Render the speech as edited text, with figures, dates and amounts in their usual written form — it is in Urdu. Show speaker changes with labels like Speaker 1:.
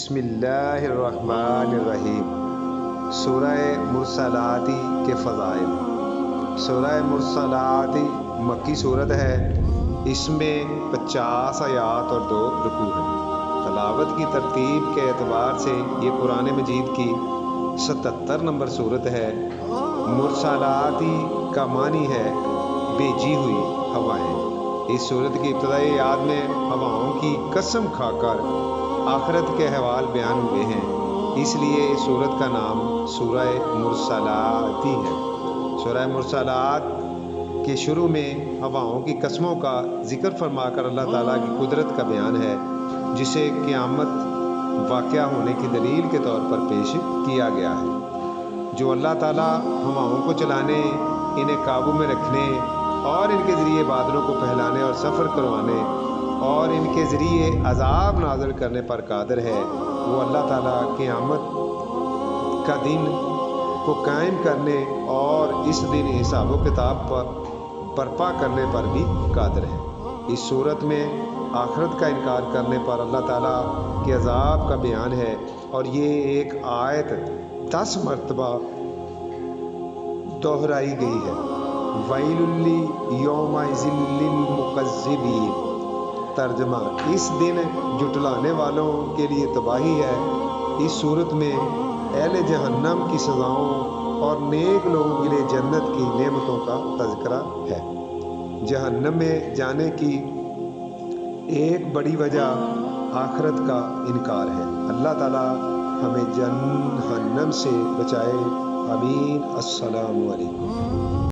Speaker 1: بسم اللہ الرحمن الرحیم۔ سورہ مرسلات کے فضائل۔ سورہ مرسلات مکی صورت ہے، اس میں 50 آیات اور 2 رکوع ہیں۔ تلاوت کی ترتیب کے اعتبار سے یہ قرآن مجید کی 77 نمبر صورت ہے۔ مرسلات کا معنی ہے بھیجی ہوئی ہوائیں۔ اس صورت کی ابتدائی آیات میں ہواؤں کی قسم کھا کر آخرت کے احوال بیان ہوئے ہیں، اس لیے اس صورت کا نام سورہ مرسلات ہے۔ سورہ مرسلات کے شروع میں ہواؤں کی قسموں کا ذکر فرما کر اللہ تعالیٰ کی قدرت کا بیان ہے، جسے قیامت واقعہ ہونے کی دلیل کے طور پر پیش کیا گیا ہے۔ جو اللہ تعالیٰ ہواؤں کو چلانے، انہیں قابو میں رکھنے اور ان کے ذریعے بادلوں کو پھیلانے اور سفر کروانے اور ان کے ذریعے عذاب نازل کرنے پر قادر ہے، وہ اللہ تعالیٰ قیامت کا دن کو قائم کرنے اور اس دن حساب و کتاب پر برپا کرنے پر بھی قادر ہے۔ اس صورت میں آخرت کا انکار کرنے پر اللہ تعالیٰ کے عذاب کا بیان ہے، اور یہ ایک آیت 10 مرتبہ دہرائی گئی ہے۔ وَيْلٌ يَوْمَئِذٍ لِّلْمُكَذِّبِينَ۔ ترجمہ: اس دن جھٹلانے والوں کے لیے تباہی ہے۔ اس صورت میں اہل جہنم کی سزاؤں اور نیک لوگوں کے لیے جنت کی نعمتوں کا تذکرہ ہے۔ جہنم میں جانے کی ایک بڑی وجہ آخرت کا انکار ہے۔ اللہ تعالی ہمیں جہنم سے بچائے، آمین۔ السلام علیکم۔